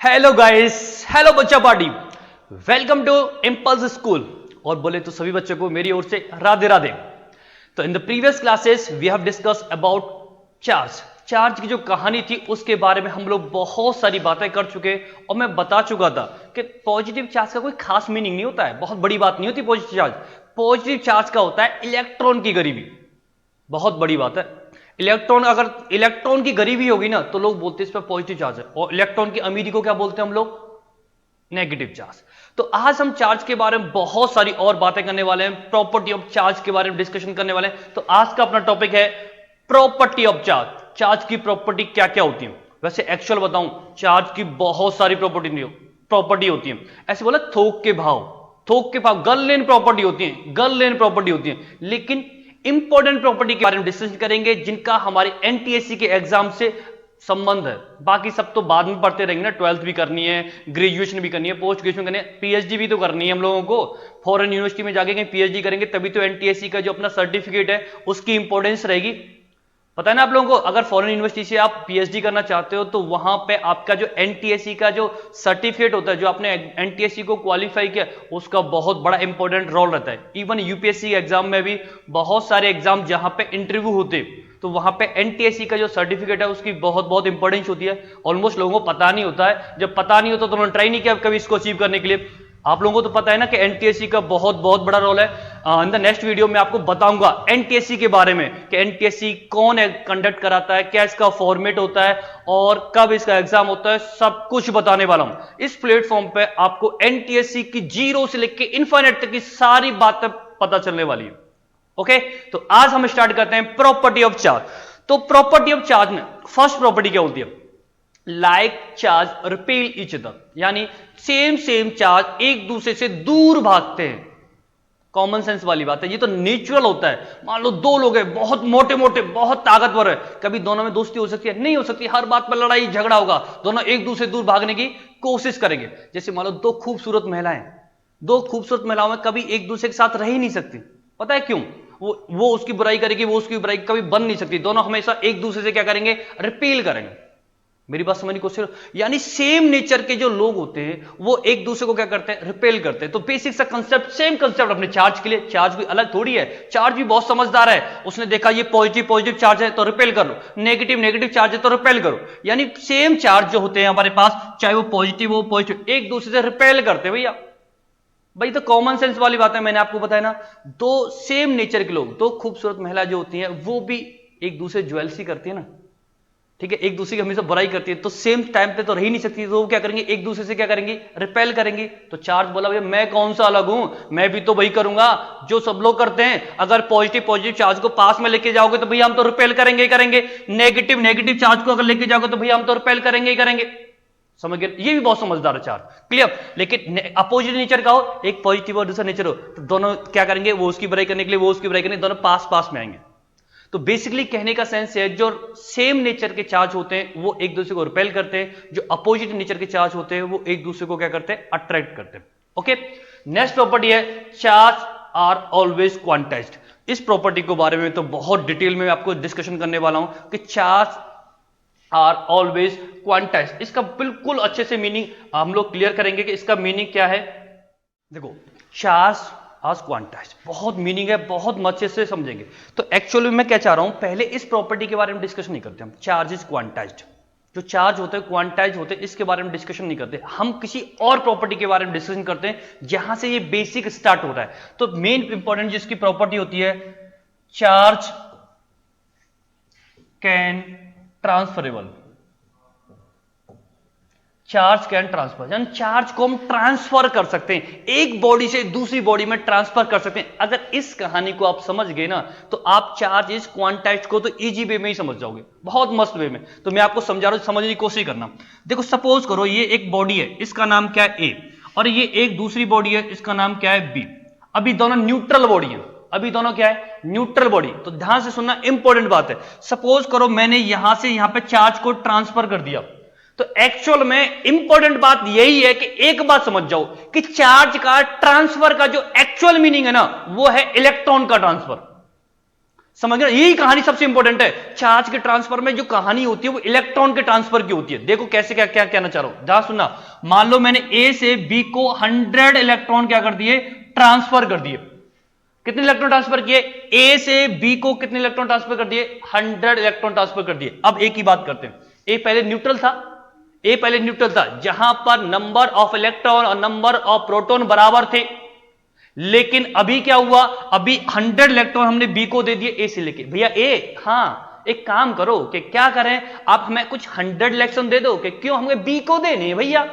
Hello guys, hello बच्चा party, welcome to impulse school. और बोले तो सभी बच्चों को मेरी ओर से राधे राधे। तो in the previous classes we have discuss about charge की जो कहानी थी उसके बारे में हम लोग बहुत सारी बातें कर चुके और मैं बता चुका था कि पॉजिटिव चार्ज का कोई खास मीनिंग नहीं होता है, बहुत बड़ी बात नहीं होती पॉजिटिव चार्ज। पॉजिटिव चार्ज का होता है इलेक्ट्रॉन की गरीबी, बहुत बड़ी बात है। अगर इलेक्ट्रॉन की गरीबी होगी ना तो लोग बोलते हैं इस पर पॉजिटिव चार्ज है, और इलेक्ट्रॉन की अमीरी को क्या बोलते हैं हम लोग? Negative charge. तो आज हम चार्ज के बारे में बहुत सारी और बातें करने वाले हैं, प्रॉपर्टी ऑफ चार्ज के बारे में डिस्कशन करने वाले हैं। तो आज का अपना टॉपिक है प्रॉपर्टी ऑफ चार्ज। चार्ज की प्रॉपर्टी क्या क्या होती है? वैसे एक्चुअल बताऊं, चार्ज की बहुत सारी प्रॉपर्टी होती है। ऐसे बोला थोक के भाव गन प्रॉपर्टी होती है, लेकिन इंपॉर्टेंट प्रॉपर्टी के बारे में डिस्कशन करेंगे जिनका हमारे एनटीएससी के एग्जाम से संबंध है। बाकी सब तो बाद में पढ़ते रहेंगे ना, 12th भी करनी है, ग्रेजुएशन भी करनी है, पोस्ट ग्रेजुएशन करनी है, पीएचडी भी तो करनी है हम लोगों को। फॉरेन यूनिवर्सिटी में जाके कहीं पीएचडी करेंगे तभी तो एनटीएससी का जो अपना सर्टिफिकेट है उसकी इंपॉर्टेंस रहेगी। पता है ना आप लोगों को, अगर फॉरेन यूनिवर्सिटी से आप पीएचडी करना चाहते हो तो वहां पे आपका जो एनटीएससी का जो सर्टिफिकेट होता है, जो आपने एनटीएससी को क्वालिफाई किया, उसका बहुत बड़ा इंपॉर्टेंट रोल रहता है। इवन यूपीएससी एग्जाम में भी बहुत सारे एग्जाम जहां पे इंटरव्यू होते तो वहां पे एनटीएससी का जो सर्टिफिकेट है उसकी बहुत बहुत इंपॉर्टेंस होती है। ऑलमोस्ट लोगों को पता नहीं होता है। जब पता नहीं होता तो उन्होंने ट्राई नहीं किया कभी इसको अचीव करने के लिए। आप लोगों को तो पता है ना कि एनटीएससी का बहुत बहुत बड़ा रोल है। इन द नेक्स्ट वीडियो में आपको बताऊंगा एनटीएससी के बारे में कि एनटीएससी कौन कंडक्ट कराता है, क्या इसका फॉर्मेट होता है और कब इसका एग्जाम होता है, सब कुछ बताने वाला हूं। इस प्लेटफॉर्म पे आपको एनटीएससी की जीरो से लेकर इन्फिनिट तक की सारी बातें पता चलने वाली है। ओके, तो आज हम स्टार्ट करते हैं प्रॉपर्टी ऑफ चार्ज। तो प्रॉपर्टी ऑफ चार्ज में फर्स्ट प्रॉपर्टी क्या होती है? Like charge repel each other, यानी सेम चार्ज एक दूसरे से दूर भागते हैं। कॉमन सेंस वाली बात है, ये तो नेचुरल होता है। मान लो दो लोग हैं, बहुत मोटे मोटे, बहुत ताकतवर है, कभी दोनों में दोस्ती हो सकती है? नहीं हो सकती। हर बात पर लड़ाई झगड़ा होगा, दोनों एक दूसरे से दूर भागने की कोशिश करेंगे। जैसे मान लो दो खूबसूरत महिलाओं में कभी एक दूसरे के साथ रह ही नहीं सकती। पता है क्यों? वो उसकी बुराई करेगी, वो उसकी बुराई कभी बन नहीं सकती। दोनों हमेशा एक दूसरे से क्या करेंगे? रिपेल करेंगे। मेरी बात समझने की कोशिश, यानी सेम नेचर के जो लोग होते हैं वो एक दूसरे को क्या करते हैं? रिपेल करते हैं। तो बेसिक सा कंसेप्ट, सेम कंसेप्ट अपने चार्ज के लिए। चार्ज भी अलग थोड़ी है, चार्ज भी बहुत समझदार है। उसने देखा ये पॉजिटिव चार्ज है तो रिपेल करो, नेगेटिव चार्ज है तो रिपेल करो। यानी सेम चार्ज जो होते हैं हमारे पास, चाहे वो पॉजिटिव, एक दूसरे से रिपेल करते हैं। भैया भाई तो कॉमन सेंस वाली बात है, मैंने आपको बताया ना। दो सेम नेचर के लोग, दो खूबसूरत महिला जो होती हैं वो भी एक दूसरे ज्वेलसी करती है ना, ठीक है, एक दूसरे की हमेशा बुराई करती है, तो सेम टाइम पे तो रह ही नहीं सकती। तो वो क्या करेंगे? एक दूसरे से क्या करेंगे? रिपेल करेंगे। तो चार्ज बोला भैया मैं कौन सा अलग हूं, मैं भी तो वही करूंगा जो सब लोग करते हैं। अगर पॉजिटिव चार्ज को पास में लेके जाओगे तो भैया हम तो रिपेल करेंगे। नेगेटिव चार्ज को अगर लेके जाओगे तो भैया हम तो रिपेल करेंगे। समझ गए? ये भी बहुत समझदार है चार्ज, क्लियर। लेकिन अपोजिट नेचर का हो, एक पॉजिटिव और दूसरा नेचर हो, तो दोनों क्या करेंगे? वो उसकी बुराई करने के लिए वो उसकी बुराई करेंगे, दोनों पास में आएंगे। तो बेसिकली कहने का सेंस है, जो सेम नेचर के चार्ज होते हैं वो एक दूसरे को रिपेल करते हैं, जो अपोजिट नेचर के चार्ज होते हैं वो एक दूसरे को क्या करते हैं? अट्रैक्ट करते हैं। ओके, नेक्स्ट प्रॉपर्टी है चार्ज आर ऑलवेज क्वांटाइज्ड। इस प्रॉपर्टी के बारे में तो बहुत डिटेल में आपको डिस्कशन करने वाला हूं कि चार्ज आर ऑलवेज क्वांटाइज्ड। इसका बिल्कुल अच्छे से मीनिंग हम लोग क्लियर करेंगे कि इसका मीनिंग क्या है। देखो, चार्ज आज क्वांटाइज्ड, बहुत मीनिंग है, बहुत अच्छे से समझेंगे। तो एक्चुअली मैं क्या चाह रहा हूं, पहले इस प्रॉपर्टी के बारे में डिस्कशन नहीं करते हम। चार्ज इज क्वांटाइज्ड, जो चार्ज होते हैं क्वांटाइज होते हैं, इसके बारे में डिस्कशन नहीं करते हम। किसी और प्रॉपर्टी के बारे में डिस्कशन करते हैं जहां से ये बेसिक स्टार्ट हो रहा है। तो मेन इंपॉर्टेंट जिसकी प्रॉपर्टी होती है, charge can transferable. Charge can transfer, यानी चार्ज को हम ट्रांसफर कर सकते हैं, एक बॉडी से दूसरी बॉडी में ट्रांसफर कर सकते हैं। अगर इस कहानी को आप समझ गए ना तो आप चार्ज इज क्वांटाइज्ड को तो इजी वे में ही समझ जाओगे, बहुत मस्त वे में। तो मैं आपको समझा रहा हूं, समझने की कोशिश करना। देखो, सपोज करो ये एक बॉडी है, इसका नाम क्या है? ए, और ये एक दूसरी बॉडी है, इसका नाम क्या है? बी। अभी दोनों न्यूट्रल बॉडी है, अभी दोनों क्या है? Neutral body. तो ध्यान से सुनना, इंपॉर्टेंट बात है। सपोज करो मैंने यहां से यहां पे चार्ज को ट्रांसफर कर दिया, तो एक्चुअल में इंपॉर्टेंट बात यही है कि एक बात समझ जाओ कि चार्ज का ट्रांसफर का जो एक्चुअल मीनिंग है ना, वो है इलेक्ट्रॉन का ट्रांसफर। समझ गए? यही कहानी सबसे इंपॉर्टेंट है। चार्ज के ट्रांसफर में जो कहानी होती है वो इलेक्ट्रॉन के ट्रांसफर की होती है। देखो कैसे, क्या क्या कहना चाह रहा हूं, ध्यान सुनना। मान लो मैंने ए से बी को 100 इलेक्ट्रॉन क्या कर दिए, ट्रांसफर कर दिए। कितने इलेक्ट्रॉन ट्रांसफर किए? ए से बी को कितने इलेक्ट्रॉन ट्रांसफर कर दिए? 100 इलेक्ट्रॉन ट्रांसफर कर दिए। अब ए की बात करते हैं। ए पहले न्यूट्रल था, ए पहले न्यूट्रल था, जहां पर नंबर ऑफ इलेक्ट्रॉन और नंबर ऑफ प्रोटॉन बराबर थे। लेकिन अभी क्या हुआ, अभी 100 इलेक्ट्रॉन हमने बी को दे दिए ए से लेके। भैया ए, हाँ एक काम करो कि क्या करें, आप हमें कुछ 100 इलेक्ट्रॉन दे दो, कि क्यों हमें बी को देने हैं भैया।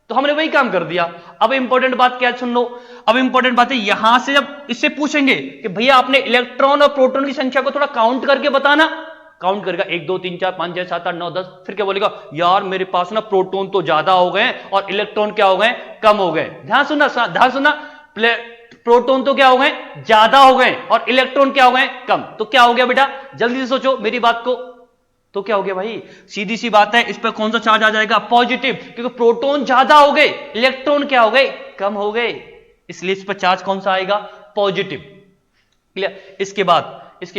तो हमने वही काम कर दिया। अब इंपॉर्टेंट बात क्या है, सुन लो। अब इंपॉर्टेंट बात है, यहां से जब इससे पूछेंगे कि भैया आपने इलेक्ट्रॉन और प्रोटॉन की संख्या को थोड़ा काउंट करके बताना, काउंट करेगा 1 2 3 4 5 6 7 8 9 10, फिर क्या बोलेगा, यार मेरे पास ना प्रोटॉन तो ज्यादा हो गए और इलेक्ट्रॉन क्या हो गए, कम हो गए। ध्यान सुनना, ध्यान सुनना। प्रोटॉन तो क्या हो गए, ज्यादा हो गए, और इलेक्ट्रॉन क्या हो गए, कम। तो क्या हो गया बेटा, जल्दी से सोचो मेरी बात को। तो क्या हो गया भाई, सीधी सी बात है, इस पर कौन सा चार्ज आ जाएगा, पॉजिटिव, क्योंकि प्रोटॉन ज्यादा हो गए, इलेक्ट्रॉन क्या हो गए, कम हो गए, इसलिए इस पर चार्ज कौन सा आएगा, पॉजिटिव। क्लियर? इसके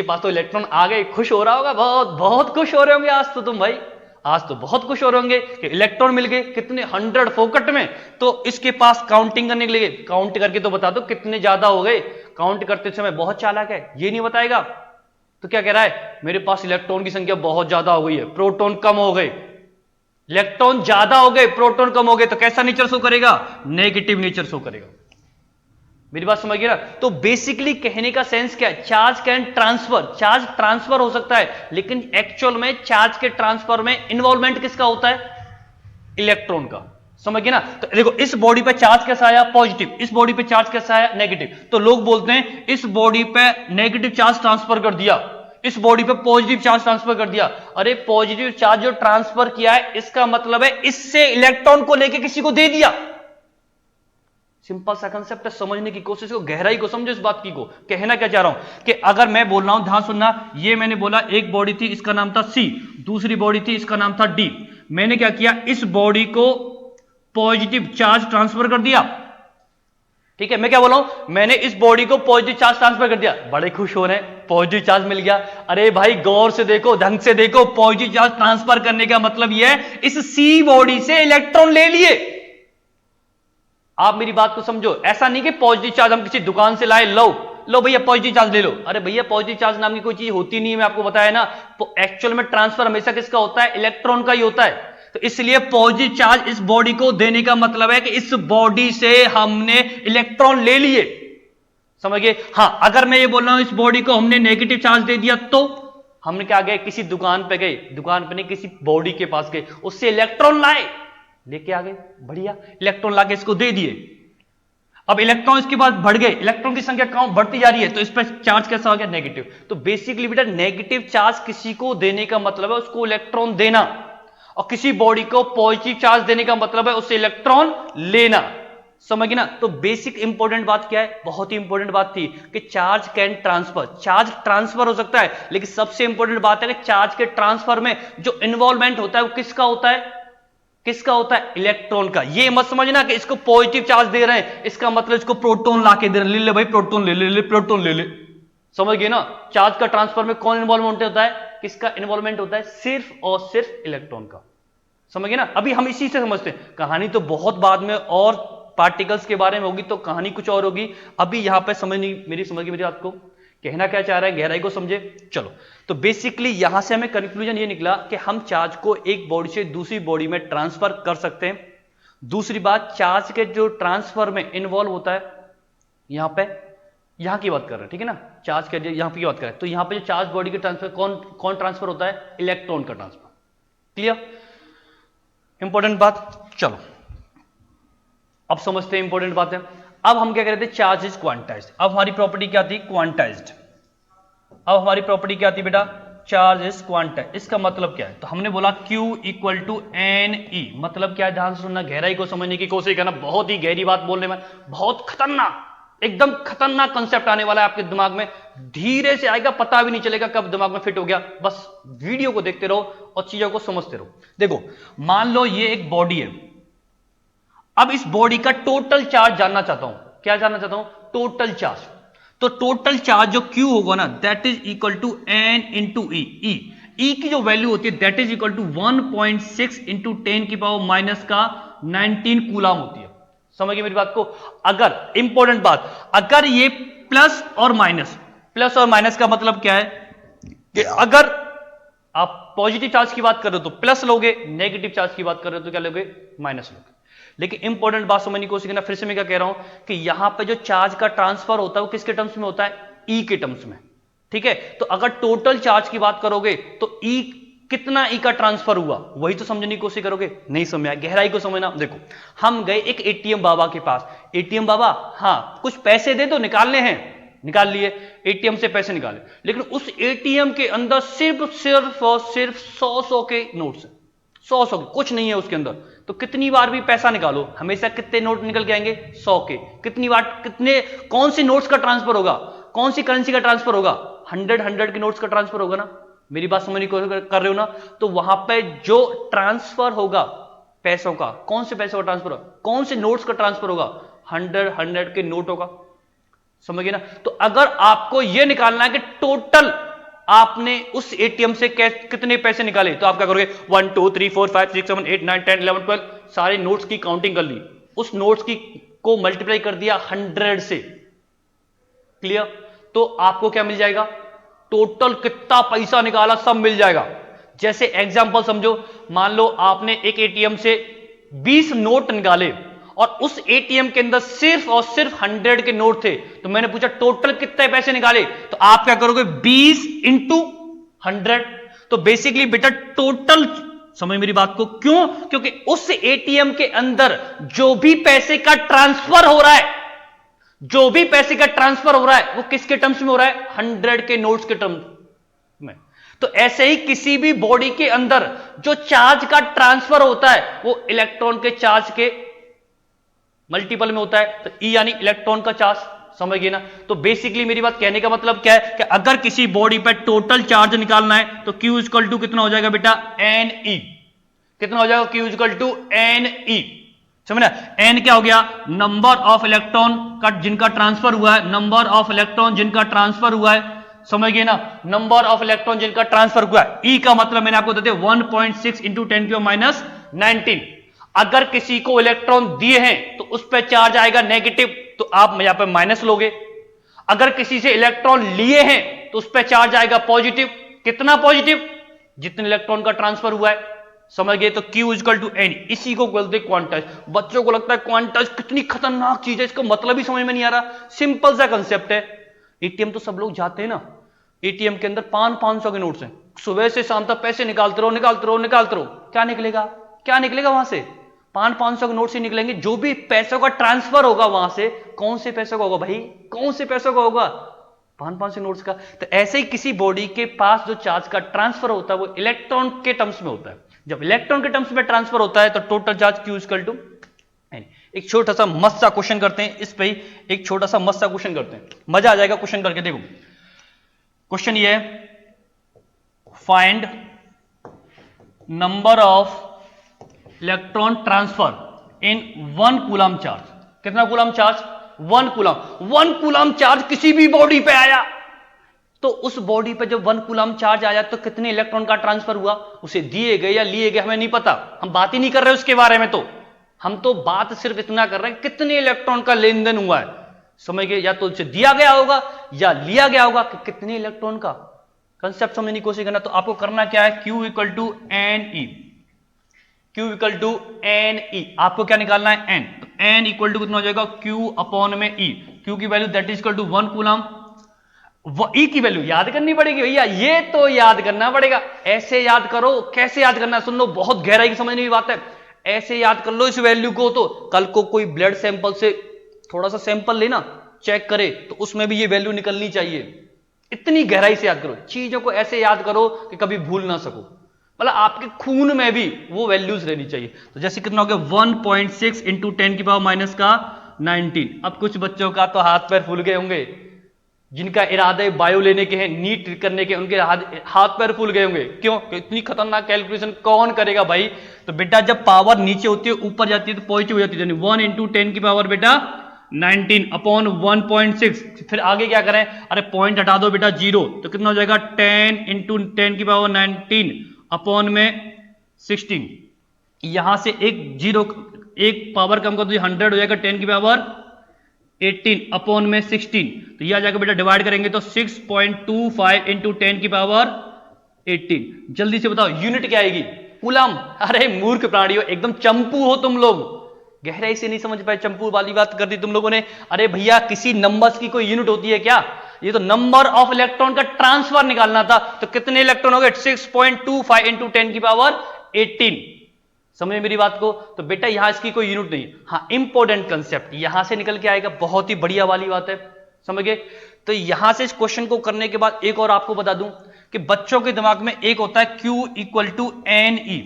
पास तो इलेक्ट्रॉन आ गए, खुश हो रहा होगा, बहुत बहुत खुश हो रहे होंगे आज तो तुम भाई, आज तो बहुत खुश हो रहे होंगे कि इलेक्ट्रॉन मिल गए, कितने 100 फोकट में। तो इसके पास काउंटिंग करने के लिए, काउंट करके तो बता दो कितने ज्यादा हो गए। काउंट करते समय बहुत चालाक है, ये नहीं बताएगा। तो क्या कह रहा है, मेरे पास इलेक्ट्रॉन की संख्या बहुत ज्यादा हो गई है, प्रोटॉन कम हो गए। इलेक्ट्रॉन ज्यादा हो गए, प्रोटॉन कम हो गए, तो कैसा नेचर शो करेगा, नेगेटिव नेचर शो करेगा। मेरी बात समझ गए ना? तो बेसिकली कहने का सेंस क्या है, charge can transfer, charge transfer हो सकता है, लेकिन एक्चुअल में चार्ज के ट्रांसफर में इन्वॉल्वमेंट किसका होता है, इलेक्ट्रॉन का। समझ गए ना? तो देखो इस बॉडी पे चार्ज कैसा आया, पॉजिटिव, इस बॉडी पे चार्ज कैसा आया, नेगेटिव। तो लोग बोलते हैं इस बॉडी पे नेगेटिव चार्ज ट्रांसफर कर दिया, इस बॉडी पे पॉजिटिव चार्ज ट्रांसफर कर दिया। अरे पॉजिटिव चार्ज जो ट्रांसफर किया है, इसका मतलब है इससे इलेक्ट्रॉन को लेके किसी को दे दिया। सिंपल सा कंसेप्ट है, समझने की कोशिश करो, गहराई को समझो इस बात की को। कहना क्या चाह रहा हूं कि अगर मैं बोल रहा हूं, ध्यान सुनना, ये मैंने बोला एक बॉडी थी, इसका नाम था सी, दूसरी बॉडी थी, इसका नाम था डी। मैंने क्या किया, इस बॉडी को पॉजिटिव चार्ज ट्रांसफर कर दिया। ठीक है, मैं क्या बोला हूं, मैंने इस बॉडी को पॉजिटिव चार्ज ट्रांसफर कर दिया। बड़े खुश हो रहे हैं, पॉजिटिव चार्ज मिल गया। अरे भाई गौर से देखो, ढंग से देखो, पॉजिटिव चार्ज ट्रांसफर करने का मतलब यह है इस सी बॉडी से इलेक्ट्रॉन ले लिए। आप मेरी बात को समझो, ऐसा नहीं कि पॉजिटिव चार्ज हम किसी दुकान से लाए, लो भैया पॉजिटिव चार्ज ले लो। अरे भैया पॉजिटिव चार्ज नाम की कोई चीज होती नहीं है, मैं आपको बताया ना। एक्चुअल में ट्रांसफर हमेशा किसका होता है, इलेक्ट्रॉन का ही होता है। तो इसलिए पॉजिटिव चार्ज इस बॉडी को देने का मतलब है कि इस बॉडी से हमने इलेक्ट्रॉन ले लिए। समझ गए? हां, अगर मैं ये बोल रहा हूं इस बॉडी को हमने नेगेटिव चार्ज दे दिया, तो हमने क्या गए, किसी दुकान पे गए, दुकान पे नहीं किसी बॉडी के पास गए, उससे इलेक्ट्रॉन लाए, लेके आ गए, बढ़िया इलेक्ट्रॉन लाके इसको दे दिए। अब इलेक्ट्रॉन इसके बाद बढ़ गए, इलेक्ट्रॉन की संख्या कम बढ़ती जा रही है, तो इस पर चार्ज कैसा हो गया, नेगेटिव। तो बेसिकली बेटा नेगेटिव चार्ज किसी को देने का मतलब है उसको इलेक्ट्रॉन देना, और किसी बॉडी को पॉजिटिव चार्ज देने का मतलब है उससे इलेक्ट्रॉन लेना। समझ गए ना? तो बेसिक इंपॉर्टेंट बात क्या है, बहुत ही इंपॉर्टेंट बात थी कि charge can transfer, charge transfer हो सकता है, लेकिन सबसे इंपॉर्टेंट बात है कि चार्ज के ट्रांसफर में जो इन्वॉल्वमेंट होता है वो किसका होता है, किसका होता है, इलेक्ट्रॉन का। ये मत समझना कि इसको पॉजिटिव चार्ज दे रहे हैं, इसका मतलब इसको प्रोटॉन लाके दे रहे हैं, ले भाई प्रोटॉन ले प्रोटॉन ले। समझ गए ना? चार्ज का ट्रांसफर में कौन इन्वॉल्वमेंट होता है, किसका इन्वॉल्वमेंट होता है, सिर्फ और सिर्फ इलेक्ट्रॉन का। समझ गए ना? अभी हम इसी से समझते हैं, कहानी तो बहुत बाद में और पार्टिकल्स के बारे में होगी, तो कहानी कुछ और होगी। अभी यहां पर मेरी समझ गई मेरी बात को, कहना क्या चाह रहा है, गहराई को समझे। चलो, तो बेसिकली यहां से हमें कंक्लूजन ये निकला कि हम चार्ज को एक बॉडी से दूसरी बॉडी में ट्रांसफर कर सकते हैं। दूसरी बात, चार्ज के जो ट्रांसफर में इन्वॉल्व होता है, यहां की बात कर रहे हैं, ठीक है ना, चार्ज के यहां की बात करें तो यहां पे जो चार्ज बॉडी के ट्रांसफर कौन ट्रांसफर होता है, इलेक्ट्रॉन का ट्रांसफर। क्लियर? इंपॉर्टेंट बात। चलो अब समझते हैं इंपॉर्टेंट बात है। अब हम क्या कह रहे थे, चार्ज इज क्वांटाइज्ड। अब हमारी प्रॉपर्टी क्या थी, क्वांटाइज्ड। अब हमारी प्रॉपर्टी क्या थी बेटा, चार्ज इज क्वांटाइज्ड। इसका मतलब क्या है, तो हमने बोला Q इक्वल टू NE। मतलब क्या है, ध्यान से सुनना, गहराई को समझने की कोशिश करना। बहुत ही गहरी बात बोलने में, बहुत खतरनाक, एकदम खतरनाक कंसेप्ट आने वाला है आपके दिमाग में, धीरे से आएगा, पता भी नहीं चलेगा कब दिमाग में फिट हो गया। बस वीडियो को देखते रहो और चीजों को समझते रहो। देखो, मान लो ये एक बॉडी है, अब इस बॉडी का टोटल चार्ज जानना चाहता हूं। क्या जानना चाहता हूं, टोटल चार्ज। तो टोटल चार्ज जो Q होगा ना that is equal to N into e. E की जो वैल्यू होती है that is equal to 1.6 into 10 की पावर माइनस का 19 कूलाम होती है। समझ गए मेरी बात को? अगर इंपॉर्टेंट बात, अगर ये प्लस और माइनस का मतलब क्या है कि अगर आप पॉजिटिव चार्ज की बात कर रहे हो तो प्लस लोगे, नेगेटिव चार्ज की बात कर रहे हो तो क्या लोगे? माइनस लोगे। लेकिन इंपॉर्टेंट बात समझने की कोशिश करना, फिर से मैं क्या कह रहा हूं कि यहां पे जो चार्ज का ट्रांसफर होता है वो किसके टर्म्स में होता है? ई के टर्म्स में। ठीक है, तो अगर टोटल चार्ज की बात करोगे तो ई कितना ई का ट्रांसफर हुआ वही तो समझने की कोशिश करोगे। नहीं समझा? गहराई को समझना। देखो, हम गए एक एटीएम बाबा के पास। एटीएम बाबा, हाँ कुछ पैसे दे दो, निकालने हैं, निकाल लिए, एटीएम से पैसे निकाले, लेकिन उस एटीएम के अंदर सिर्फ और सिर्फ 100 के नोट्स हैं। 100 कुछ नहीं है उसके अंदर। तो कितनी बार भी पैसा निकालो हमेशा कितने नोट निकल के आएंगे? 100 के। कितनी बार, कितने, कौन सी नोट्स का ट्रांसफर होगा, कौन सी करेंसी का ट्रांसफर होगा? 100 के नोट्स का ट्रांसफर होगा ना। मेरी बात समझने की कोशिश कर रहे हो ना? तो वहां पे जो ट्रांसफर होगा पैसों का, कौन से पैसों का ट्रांसफर होगा, कौन से नोट्स का ट्रांसफर होगा? 100 के नोट होगा। समझ गए ना? तो अगर आपको यह निकालना है कि टोटल आपने उस एटीएम से कितने पैसे निकाले, तो आप क्या करोगे? 1 2 3 4 5 6 7 8 9 10 11 12 सारे नोट्स की काउंटिंग कर ली, उस नोट्स की को मल्टीप्लाई कर दिया 100 से। क्लियर? तो आपको क्या मिल जाएगा? टोटल कितना पैसा निकाला सब मिल जाएगा। जैसे एग्जांपल समझो, मान लो आपने एक एटीएम से 20 नोट निकाले और उस एटीएम के अंदर सिर्फ और सिर्फ 100 के नोट थे, तो मैंने पूछा टोटल कितने पैसे निकाले, तो आप क्या करोगे? 20 इंटू 100। तो बेसिकली बेटा टोटल, समझ मेरी बात को, क्यों? क्योंकि उस एटीएम के अंदर जो भी पैसे का ट्रांसफर हो रहा है, जो भी पैसे का ट्रांसफर हो रहा है वो किसके टर्म्स में हो रहा है? 100 के नोट्स के टर्म्स में। तो ऐसे ही किसी भी बॉडी के अंदर जो चार्ज का ट्रांसफर होता है वो इलेक्ट्रॉन के चार्ज के मल्टीपल में होता है, तो ई यानी इलेक्ट्रॉन का चार्ज। समझ गए ना? तो बेसिकली मेरी बात कहने का मतलब क्या है कि अगर किसी बॉडी पर टोटल चार्ज निकालना है तो Q इक्वल टू कितना हो जाएगा बेटा? NE। कितना हो जाएगा? Q equal to NE। समझ ना? N क्या हो गया? नंबर ऑफ इलेक्ट्रॉन का जिनका ट्रांसफर हुआ है, नंबर ऑफ इलेक्ट्रॉन जिनका ट्रांसफर हुआ है। समझ गए ना? नंबर ऑफ इलेक्ट्रॉन जिनका ट्रांसफर हुआ है। E का मतलब मैंने आपको बताया 1.6 इंटू 10 की माइनस 19। अगर किसी को इलेक्ट्रॉन दिए हैं तो उस पर चार्ज आएगा नेगेटिव, तो आप यहां पर माइनस लोगे। अगर किसी से इलेक्ट्रॉन लिए हैं तो उस पर चार्ज आएगा पॉजिटिव। कितना पॉजिटिव? जितने इलेक्ट्रॉन का ट्रांसफर हुआ है। समझ गए? तो Q इक्वल टू N, इसी को बोलते हैं क्वांटाइज। बच्चों को लगता है क्वांटाइज कितनी खतरनाक चीज है, इसका मतलब ही समझ में नहीं आ रहा। सिंपल सा कंसेप्ट है। एटीएम तो सब लोग जाते हैं ना, एटीएम के अंदर 500 के नोट्स हैं, सुबह से शाम तक पैसे निकालते रहो, निकालते रहो, निकालते रहो, क्या निकलेगा? क्या निकलेगा वहां से? 500 के नोट से निकलेंगे। जो भी पैसों का ट्रांसफर होगा वहां से, कौन से पैसों का होगा भाई? कौन से पैसों का होगा? 500 नोट्स का। तो ऐसे ही किसी बॉडी के पास जो चार्ज का ट्रांसफर होता है वो इलेक्ट्रॉन के टर्म्स में होता है। जब इलेक्ट्रॉन के टर्म्स में ट्रांसफर होता है तो total charge Q equal to N। एक छोटा सा मस्त सा क्वेश्चन करते हैं इस पे ही, एक छोटा सा मस्त सा क्वेश्चन करते हैं, मजा आ जाएगा क्वेश्चन करके। देखो क्वेश्चन ये है, find number of electron transfer in 1 coulomb charge. कितना coulomb charge? 1 coulomb. 1 coulomb charge किसी भी बॉडी पे आया तो उस बॉडी पे जब 1 कूलम चार्ज आया तो कितने इलेक्ट्रॉन का ट्रांसफर हुआ? उसे दिए गए या लिए गए हमें नहीं पता, हम बात ही नहीं कर रहे उसके बारे में। तो हम तो बात सिर्फ इतना कर रहे हैं कितने इलेक्ट्रॉन का लेन देन हुआ है। समझ गए? या तो उसे दिया गया होगा या लिया गया होगा कि कितने इलेक्ट्रॉन का। कंसेप्ट समझने की कोशिश करना। तो आपको करना क्या है? Q equal to NE। Q equal to NE। आपको क्या निकालना है? N। तो N इक्वल टू कितना हो जाएगा? Q अपॉन में E। Q की value that is equal to 1 coulomb. E की वैल्यू याद करनी पड़ेगी भैया, ये तो याद करना पड़ेगा। ऐसे याद करो, कैसे याद करना? सुन लो, बहुत गहराई की समझने की बात है। ऐसे याद कर लो इस वैल्यू को। तो कल को कोई ब्लड सैंपल से थोड़ा सा सैंपल लेना, चेक करे, तो उसमें भी ये वैल्यू निकलनी चाहिए। इतनी गहराई से याद करो चीजों को, ऐसे याद करो कि कभी भूल ना सको, मतलब आपके खून में भी वो वैल्यूज रहनी चाहिए। तो जैसे कितना हो गया? 1.6 इंटू 10 की पावर माइनस का 19। अब कुछ बच्चों का तो हाथ पैर फूल गए होंगे, जिनका इरादे बायो लेने के हैं, नीट करने के, उनके हाथ पैर फूल गए होंगे। क्यों? इतनी खतरनाक कैलकुलेशन कौन करेगा भाई? तो बेटा जब पावर नीचे होती है ऊपर जाती है तो पॉजिटिव हो जाती है। 1 इंटू 10 की पावर बेटा 19 अपॉन 1.6। फिर आगे क्या करें, अरे पॉइंट हटा दो बेटा 0, तो कितना हो जाएगा 10 इंटू 10 की पावर 19 अपॉन में 16। यहां से एक जीरो, एक पावर कम कर दो, 100 हो जाएगा 10 की पावर 18 अपॉन में 16। तो ये आ जाएगा बेटा, डिवाइड करेंगे तो 6.25 इंटू 10 की पावर 18। जल्दी से बताओ यूनिट क्या आएगी, कूलम। अरे मूर्ख प्राणियों, एकदम चंपू हो तुम लोग, गहराई से नहीं समझ पाए, चंपू वाली बात कर दी तुम लोगों ने। अरे भैया किसी नंबर्स की कोई यूनिट होती है क्या, ये तो नंबर ऑफ इलेक्ट्रॉन का ट्रांसफर निकालना था। तो कितने इलेक्ट्रॉन हो गए, 6.25 इंटू 10 की पावर 18। समझे मेरी बात को, तो बेटा यहां इसकी कोई यूनिट नहीं। हाँ इंपॉर्टेंट कंसेप्ट यहां से निकल के आएगा, बहुत ही बढ़िया वाली बात है, समझ गए। तो यहां से इस क्वेश्चन को करने के बाद एक और आपको बता दूं कि बच्चों के दिमाग में एक होता है Q equal to N E,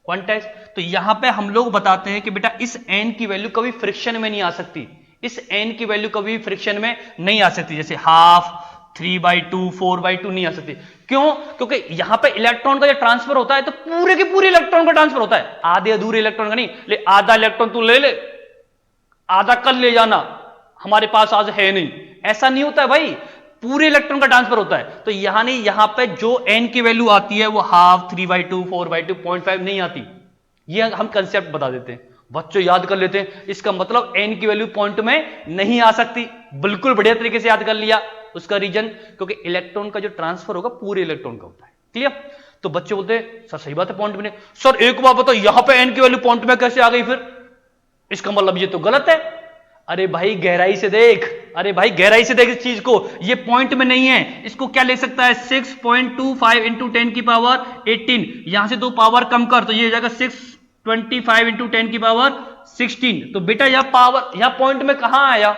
quantize. तो यहां पे हम लोग बताते हैं कि बेटा इस n की वैल्यू कभी फ्रिक्शन में नहीं आ सकती, इस n की वैल्यू कभी फ्रिक्शन में नहीं आ सकती, जैसे हाफ, 3/2, 4/2 नहीं आ सकती। क्यों, क्योंकि यहां पे इलेक्ट्रॉन का जो ट्रांसफर होता है तो पूरे के पूरे इलेक्ट्रॉन का ट्रांसफर होता है, आधे अधूरे इलेक्ट्रॉन का नहीं। ले आधा इलेक्ट्रॉन तू ले ले, आधा कल ले जाना, हमारे पास आज है नहीं, ऐसा नहीं होता है भाई, पूरे इलेक्ट्रॉन का ट्रांसफर होता है। तो यहां नहीं, यहां पे जो n की वैल्यू आती है वो हाफ, 3/2, 4/2, 0.5 नहीं आती। ये हम कंसेप्ट बता देते हैं, बच्चों याद कर लेते हैं। इसका मतलब n की वैल्यू पॉइंट में नहीं आ सकती। बिल्कुल बढ़िया तरीके से याद कर लिया। उसका रीजन, क्योंकि इलेक्ट्रॉन का जो ट्रांसफर होगा पूरे इलेक्ट्रॉन का होता है। क्लियर। तो बच्चे बोलते हैं सर सही बात है, पॉइंट में नहीं। सर एक बात बताओ, यहां पे n की वैल्यू पॉइंट में कैसे आ गई, फिर इसका मतलब ये तो गलत है। अरे भाई गहराई से देख, अरे भाई गहराई से देख इस चीज को, ये पॉइंट में नहीं है। इसको क्या लिख सकता है, 6.25 इंटू 10 की पावर 18। यहां से तो पावर कम कर, तो ये हो जाएगा 625 इंटू 10 की पावर 16। तो बेटा यह पावर, यह पॉइंट में कहां आया,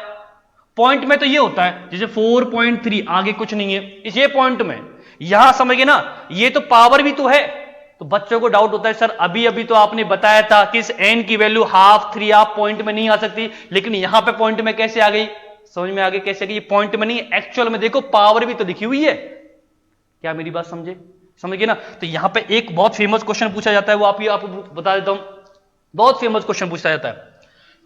पॉइंट में तो ये होता है जैसे 4.3, आगे कुछ नहीं है, इस ये पॉइंट में। यहां समझिए ना, ये तो पावर भी तो है। तो बच्चों को डाउट होता है सर अभी अभी तो आपने बताया था कि इस n की वैल्यू हाफ, 3 हाफ पॉइंट में नहीं आ सकती, लेकिन यहां पे पॉइंट में कैसे आ गई, समझ में आ गई कैसे आ गई, ये पॉइंट में नहीं है, एक्चुअल में देखो पावर भी तो लिखी हुई है। क्या मेरी बात समझे, समझिए ना। तो यहां पे एक बहुत फेमस क्वेश्चन पूछा जाता है, वो आपको बता देता हूं। बहुत फेमस क्वेश्चन पूछा जाता है,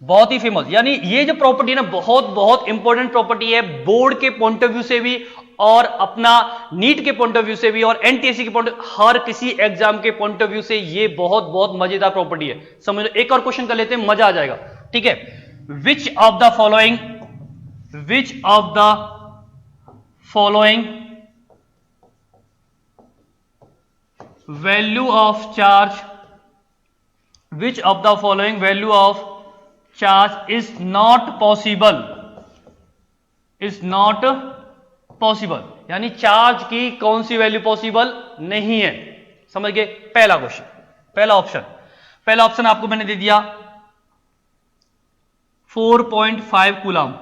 बहुत ही फेमस। यानी ये जो प्रॉपर्टी है ना, बहुत बहुत इंपॉर्टेंट प्रॉपर्टी है, बोर्ड के पॉइंट ऑफ व्यू से भी, और अपना नीट के पॉइंट ऑफ व्यू से भी, और एनटीएससी के पॉइंट, हर किसी एग्जाम के पॉइंट ऑफ व्यू से ये बहुत बहुत मजेदार प्रॉपर्टी है। समझ लो, एक और क्वेश्चन कर लेते हैं, मजा आ जाएगा। ठीक है, which of the following value of charge, which of the following value of charge is not possible, यानी चार्ज की कौन सी वैल्यू पॉसिबल नहीं है। समझ गए, पहला क्वेश्चन, पहला ऑप्शन आपको मैंने दे दिया 4.5 कूलम।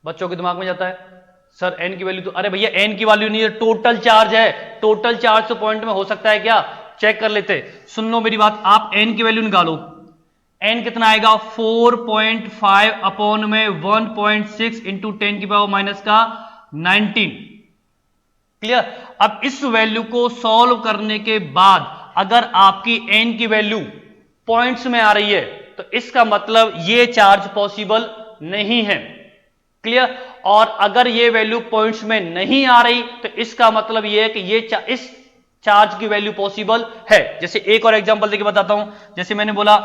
बच्चों के दिमाग में जाता है सर n की वैल्यू तो, अरे भैया n की वैल्यू नहीं है, टोटल चार्ज है, टोटल चार्ज तो पॉइंट में हो सकता है क्या, चेक कर लेते। सुन लो मेरी बात, आप n की वैल्यू निकालो, n कितना आएगा 4.5 अपॉन में 1.6 इंटू 10 की पावर माइनस का 19। क्लियर। अब इस वैल्यू को सॉल्व करने के बाद अगर आपकी n की वैल्यू पॉइंट्स में आ रही है तो इसका मतलब ये चार्ज पॉसिबल नहीं है। क्लियर। और अगर ये वैल्यू पॉइंट्स में नहीं आ रही तो इसका मतलब ये है कि ये इस चार्ज की वैल्यू पॉसिबल है। जैसे एक और एग्जांपल देके बताता हूं, जैसे मैंने बोला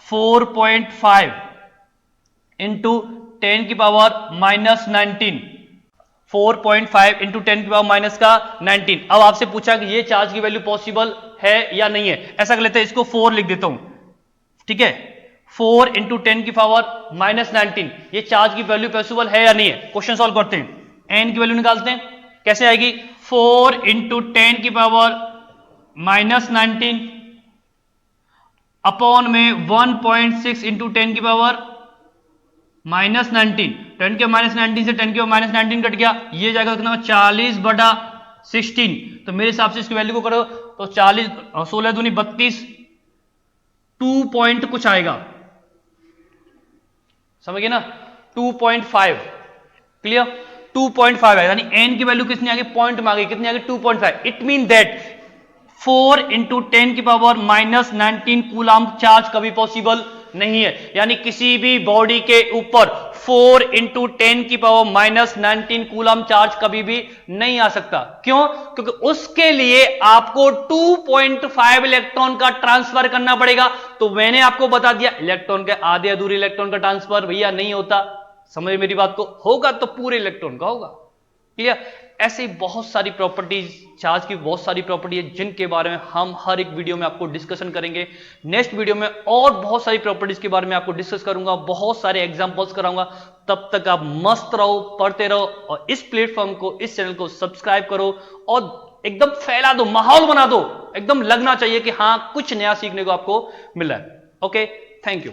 4.5 इंटू 10 की पावर माइनस 19, 4.5 इंटू 10 की पावर माइनस का 19। अब आपसे पूछा कि ये चार्ज की वैल्यू पॉसिबल है या नहीं है। ऐसा कर लेते हैं, इसको 4 लिख देता हूं, ठीक है, 4 इंटू 10 की पावर माइनस 19, ये चार्ज की वैल्यू पॉसिबल है या नहीं है। क्वेश्चन सॉल्व करते हैं, n की वैल्यू निकालते हैं, कैसे आएगी 4 इंटू 10 की पावर माइनस 19 अपॉन में 1.6 इंटू 10 की पावर माइनस 19, 10 के माइनस 19 से 10 के माइनस 19 कट गया, ये जाएगा कितना 40/16। तो मेरे हिसाब से इसकी वैल्यू को करो तो 40, 16 दूनी 32, 2 पॉइंट कुछ आएगा, समझिए ना, 2.5। क्लियर, 2.5 है, यानी n की वैल्यू कितनी आ गई, पॉइंट में आ गई, कितनी आ गई 2.5। इट मीन दैट 4 इंटू 10 की पावर माइनस 19 कूलम चार्ज कभी पॉसिबल नहीं है, यानी किसी भी बॉडी के ऊपर 4 × 10⁻⁻19 कूलम चार्ज कभी भी नहीं आ सकता। क्यों? क्योंकि उसके लिए आपको 2.5 इलेक्ट्रॉन का ट्रांसफर करना पड़ेगा। तो मैंने आपको बता दिया इलेक्ट्रॉन के आधे अधूरे इलेक्ट्रॉन का ट्रांसफर भैया नहीं होता। समझ मेरी बात को? होगा तो पूरे इलेक्ट्रॉन का होगा। क्लियर? ऐसे बहुत सारी प्रॉपर्टीज, चार्ज की बहुत सारी प्रॉपर्टी है जिनके बारे में हम हर एक वीडियो में आपको डिस्कशन करेंगे। नेक्स्ट वीडियो में और बहुत सारी प्रॉपर्टीज के बारे में आपको डिस्कस करूंगा, बहुत सारे एग्जांपल्स कराऊंगा। तब तक आप मस्त रहो, पढ़ते रहो और इस प्लेटफॉर्म को, इस चैनल को सब्सक्राइब करो और एकदम फैला दो, माहौल बना दो, एकदम लगना चाहिए कि हाँ कुछ नया सीखने को आपको मिला है। Okay, thank you.